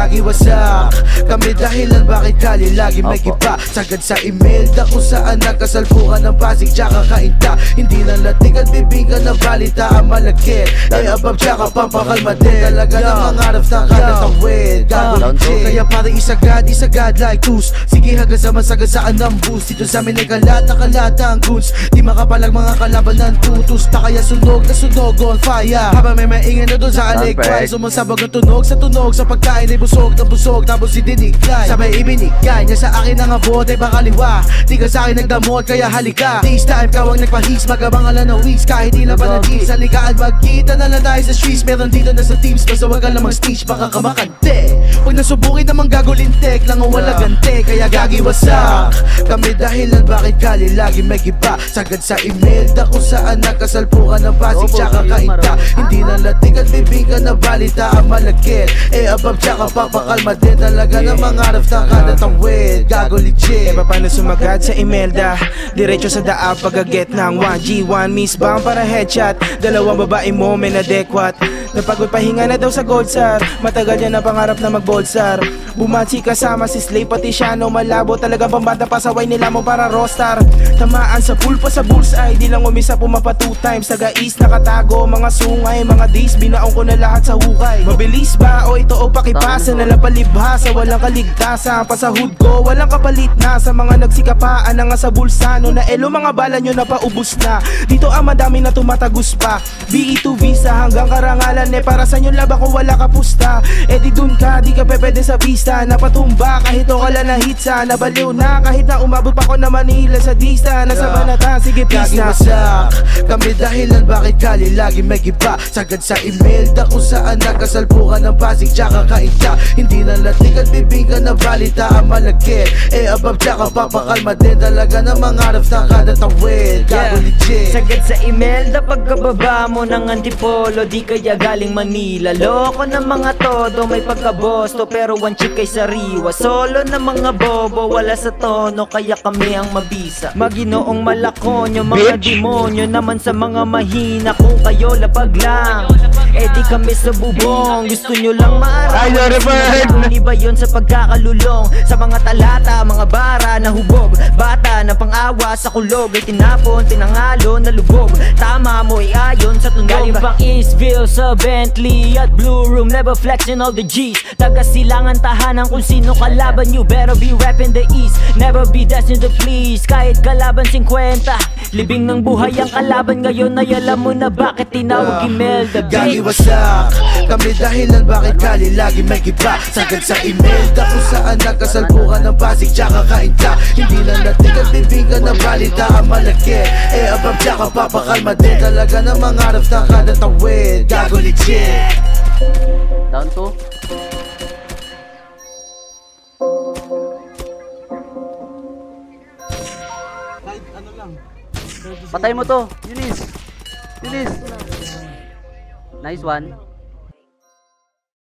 gagi wasak. Kami dahilan bakit kali lagi may giba. Sagad sa email da kung saan nakasalpukan ng Pasig tsaka kainta. Hindi lang lating at bibinggan na balita ang malagkit. Above tsaka pampakalma din. Talaga na mangarap na katatawid. Gago legit. Kaya pare isagad like tools. Sige hanggang sa masagasaan ng boost. Dito sa amin ay kalata ang goods. Di makapalag mga kalaban ng tutus. Na kaya sunog na sunog on fire. Habang may maingay na doon sa alikay. Sumasabog ang tunog. Sa pagkain ay busog na busog. Tapos idiniklay. Sabay ibinigay niya sa akin ang abot ay bakaliwa. Di ka sa akin nagdamot kaya halika. This time ka ang nagpahis. Magabangalan ng weeks. Kahit di lang ba na teams. Halikaan magkita na lang tayo sa streets. Meron dito na sa teams. Basta wag ka lamang stage. Baka kamakante. Pag nasubukin namang gagolintek lang ang wala gante. Kaya gagi wasak. Kami dahilan bakit kali lagi may giba. Sagad sa email da kung saan nakasalpukan ng Pasig tsaka kainta. Hindi lang lating at bibinggan na balita ang malagkit. Above tsaka papakalma din. Talaga na mangarap na katatawid. Gago legit. Paano sumagad sa Imelda? Diretso sa daap pag-get ng 1G1 miss bomb para headshot. Dalawang babae mo may nadekwat. Napagod pahinga na daw sa gold star. Matagal niya na pangarap na mag-boldstar. Bumansi kasama si Slay pati Shano. Malabo talagang pambata pasaway nila mo para rockstar. Tamaan sa pulpa sa bullseye. Di lang umisa pumapa 2 times. Taga-east nakatago mga sungay. Mga days binaong ko na lahat sa hukay. Mabilis ba o ito o pakipasa? Nalang palibhasa walang kaligtasan. Pasahod ko walang kapalit na. Sa mga nagsikapaan na nga sa bulsano. Na elo mga bala nyo na paubos na. Dito ang madami na tumatagos pa. BE to visa hanggang karangalan. Para sa inyo laba kung wala ka pusta. Di dun ka di ka pwede sa vista. Napatumba kahit o kala na hitsa. Nabaliw na kahit na umabot pa ko na Manila sa dista. Nasa banata sige please na. Wasak. Kami dahilan bakit kali lagi may giba. Sagad sa email da kung saan nakasalpukan ng Pasig tsaka kainta. Hindi lang lating at bibinggan na balita ang malagkit. Above tsaka papakalma din. Talaga na mangarap na katatawid. Gago legit. Sagad sa email da pagkababa mo ng antipolo. Di kaya galing Manila. Loko ng mga todo may pagkabosto. Pero one chick kay sariwa. Solo ng mga bobo wala sa tono. Kaya kami ang mabisa. Maginoong malakonyo. Mga demonyo naman sa mga mahina. Kung kayo lapag lang di kami sa bubong. Gusto nyo lang maarawan. Iba yun sa pagkakalulong. Sa mga talata, mga bara na hubog. Bata na pang-awa sa kulog. Ay tinapon, tinangalo na lubog. Tama mo ayon sa tunog. Galing pang Eastville sa Bentley at Blue Room. Never flexing all the G's. Taga silangan tahanan kung sino kalaban. You better be rapping the East. Never be destined to please. Kahit kalaban 50. Libing ng buhay ang kalaban ngayon. Ay alam mo na bakit tinawag Imelda. Gagi wasak. Kami dahilan bakit kali lagi may giba. Sagad sa email da kung saan nakasalpukan ng Pasig tsaka kainta. Hindi lang lating at bibinggan na balita ang malagkit. Above tsaka papakalma din. Talaga na mangarap na katatawid. Gago legit. Down to. Patay mo to, Eunice. Nice one.